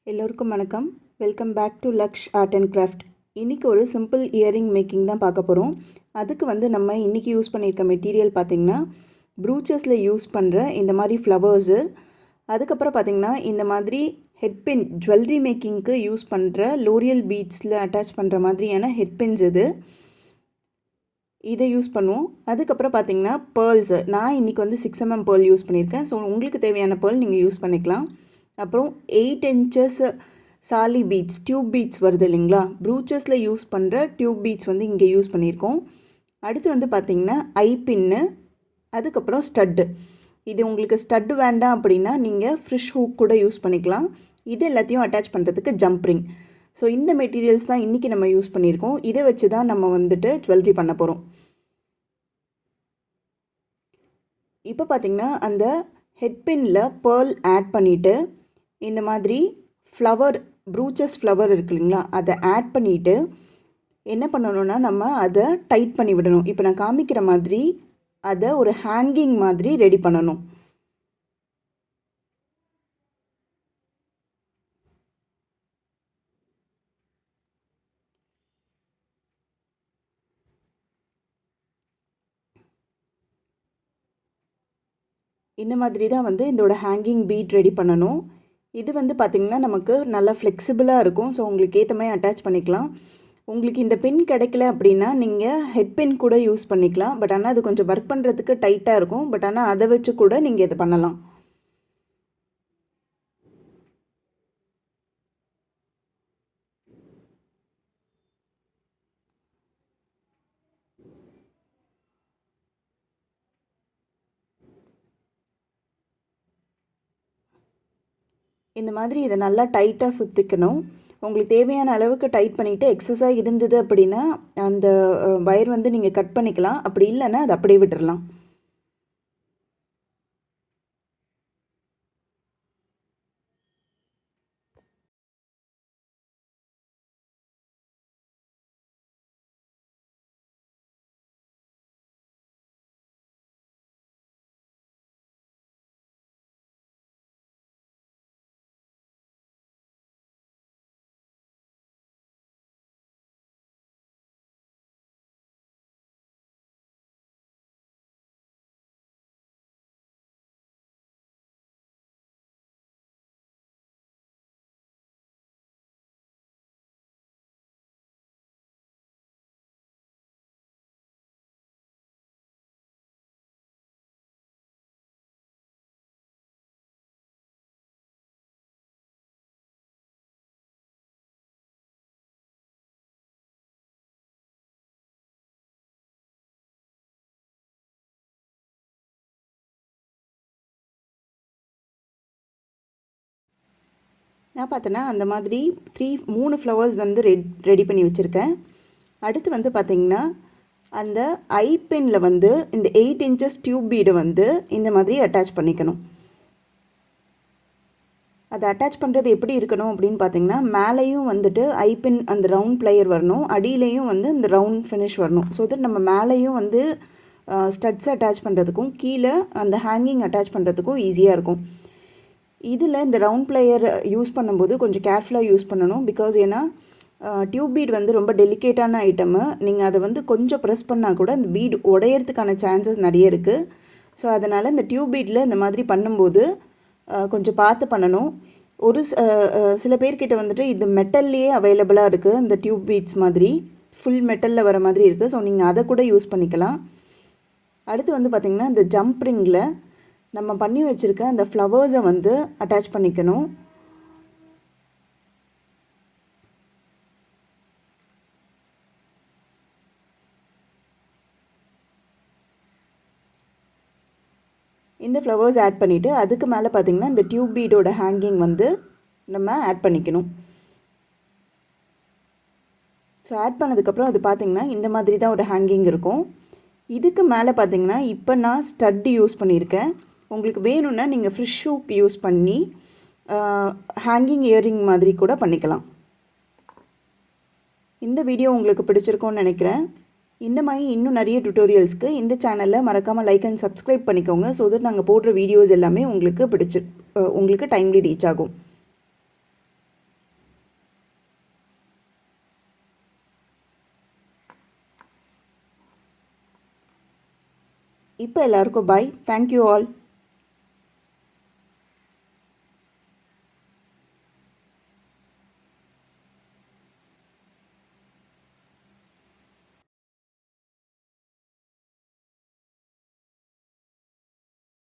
எல்லோருக்கும் வணக்கம். Welcome back to Laksh art and craft. இன்றைக்கி ஒரு சிம்பிள் இயரிங் மேக்கிங் தான் பார்க்க போகிறோம். அதுக்கு நம்ம இன்றைக்கி யூஸ் பண்ணியிருக்க மெட்டீரியல் பார்த்திங்கன்னா ப்ரூச்சஸில் யூஸ் பண்ணுற இந்த மாதிரி ஃப்ளவர்ஸு, அதுக்கப்புறம் பார்த்திங்கன்னா இந்த மாதிரி ஹெட்பின் ஜுவல்லரி மேக்கிங்க்கு யூஸ் பண்ணுற லோரியல் பீட்ஸில் அட்டாச் பண்ணுற மாதிரியான ஹெட்பின்ஸ் இதை யூஸ் பண்ணுவோம். அதுக்கப்புறம் பார்த்திங்கன்னா பேர்ல்ஸு, நான் இன்றைக்கி 6mm பேர்ல் யூஸ் பண்ணியிருக்கேன். ஸோ உங்களுக்கு தேவையான பேர்ல் நீங்கள் யூஸ் பண்ணிக்கலாம். அப்புறம் 8 inches சாலி பீட்ஸ், டியூப் பீட்ஸ் வருது இல்லைங்களா, ப்ரூச்சஸில் யூஸ் பண்ணுற டியூப் பீட்ஸ் இங்கே யூஸ் பண்ணியிருக்கோம். அடுத்து பார்த்திங்கன்னா ஐபின்னு, அதுக்கப்புறம் ஸ்டட்டு. இது உங்களுக்கு ஸ்டட்டு வேண்டாம் அப்படின்னா நீங்கள் ஃப்ரிஷ் ஹூக் கூட யூஸ் பண்ணிக்கலாம். இது எல்லாத்தையும் அட்டாச் பண்ணுறதுக்கு ஜம்ப்ரிங். ஸோ இந்த மெட்டீரியல்ஸ் தான் இன்றைக்கி நம்ம யூஸ் பண்ணியிருக்கோம். இதை வச்சு தான் நம்ம ஜுவல்லரி பண்ண போகிறோம். இப்போ பார்த்திங்கன்னா அந்த ஹெட்பின்னில் பேர்ல் ஆட் பண்ணிவிட்டு இந்த மாதிரி ஃப்ளவர், ப்ரூச்சஸ் ஃப்ளவர் இருக்கு இல்லைங்களா, அதை ஆட் பண்ணிவிட்டு என்ன பண்ணணும்னா நம்ம அதை டைட் பண்ணி விடணும். இப்போ நான் காமிக்கிற மாதிரி அதை ஒரு ஹேங்கிங் மாதிரி ரெடி பண்ணணும். இந்த மாதிரி தான் இதோட ஹேங்கிங் பீட் ரெடி பண்ணணும். இது பார்த்திங்கன்னா நமக்கு நல்லா ஃப்ளெக்சிபிளாக இருக்கும். ஸோ உங்களுக்கு ஏற்ற மாதிரி அட்டாச் பண்ணிக்கலாம். உங்களுக்கு இந்த பின் கிடைக்கல அப்படின்னா நீங்கள் ஹெட் பின் கூட யூஸ் பண்ணிக்கலாம். பட் ஆனால் அது கொஞ்சம் ஒர்க் பண்ணுறதுக்கு டைட்டாக இருக்கும். பட் ஆனால் அதை வச்சு கூட நீங்கள் இது பண்ணலாம். இந்த மாதிரி இதை நல்லா டைட்டாக சுற்றிக்கணும். உங்களுக்கு தேவையான அளவுக்கு டைட் பண்ணிவிட்டு எக்ஸஸாக இருந்தது அப்படின்னா அந்த வயர் நீங்கள் கட் பண்ணிக்கலாம். அப்படி இல்லைன்னா அதை அப்படியே விட்டுடலாம். நான் பார்த்தேன்னா அந்த மாதிரி 3 ஃப்ளவர்ஸ் ரெடி பண்ணி வச்சுருக்கேன். அடுத்து பார்த்திங்கன்னா அந்த ஐபின்னில் இந்த 8 inches டியூப் பீடை இந்த மாதிரி அட்டாச் பண்ணிக்கணும். அதை அட்டாச் பண்ணுறது எப்படி இருக்கணும் அப்படின்னு பார்த்திங்கன்னா மேலேயும் ஐபின் அந்த ரவுண்ட் பிளேயர் வரணும், அடியிலையும் இந்த ரவுண்ட் ஃபினிஷ் வரணும். ஸோ தட் நம்ம மேலேயும் ஸ்டட்ஸ் அட்டாச் பண்ணுறதுக்கும் கீழே அந்த ஹேங்கிங் அட்டாச் பண்ணுறதுக்கும் ஈஸியாக இருக்கும். இதில் இந்த ரவுண்ட் பிளேயர் யூஸ் பண்ணும்போது கொஞ்சம் கேர்ஃபுல்லாக யூஸ் பண்ணணும். பிகாஸ் ஏன்னா டியூப் பீட் ரொம்ப டெலிகேட்டான ஐட்டமு. நீங்கள் அதை கொஞ்சம் ப்ரெஸ் பண்ணால் கூட இந்த பீட் உடையிறதுக்கான சான்சஸ் நிறைய இருக்குது. ஸோ அதனால் இந்த டியூப் பீட்டில் இந்த மாதிரி பண்ணும்போது கொஞ்சம் பார்த்து பண்ணணும். ஒரு சில பேர்கிட்ட இது மெட்டல்லையே அவைலபிளாக இருக்குது. இந்த டியூப் பீட்ஸ் மாதிரி ஃபுல் மெட்டலில் வர மாதிரி இருக்குது. ஸோ நீங்கள் அதை கூட யூஸ் பண்ணிக்கலாம். அடுத்து பார்த்திங்கன்னா இந்த ஜம்ப்ரிங்கில் நம்ம பண்ணி வச்சுருக்க அந்த ஃப்ளவர்ஸை அட்டாச் பண்ணிக்கணும். இந்த ஃப்ளவர்ஸ் ஆட் பண்ணிவிட்டு அதுக்கு மேலே பார்த்திங்கன்னா இந்த டியூப் பீடோட ஹேங்கிங் நம்ம ஆட் பண்ணிக்கணும். ஸோ ஆட் பண்ணதுக்கப்புறம் அது பார்த்திங்கன்னா இந்த மாதிரி தான் ஒரு ஹேங்கிங் இருக்கும். இதுக்கு மேலே பார்த்திங்கன்னா இப்போ நான் ஸ்டட்டு யூஸ் பண்ணியிருக்கேன். உங்களுக்கு வேணும்னா நீங்கள் ஃப்ரிஷ் ஹூக் யூஸ் பண்ணி ஹேங்கிங் இயரிங் மாதிரி கூட பண்ணிக்கலாம். இந்த வீடியோ உங்களுக்கு பிடிச்சிருக்கோன்னு நினைக்கிறேன். இந்த மாதிரி இன்னும் நிறைய டுட்டோரியல்ஸ்க்கு இந்த சேனலில் மறக்காமல் லைக் அண்ட் சப்ஸ்கிரைப் பண்ணிக்கோங்க. ஸோ தட் நாங்கள் போடுற வீடியோஸ் எல்லாமே உங்களுக்கு டைம்லி ரீச் ஆகும். இப்போ எல்லாருக்கும் பாய். Thank you all.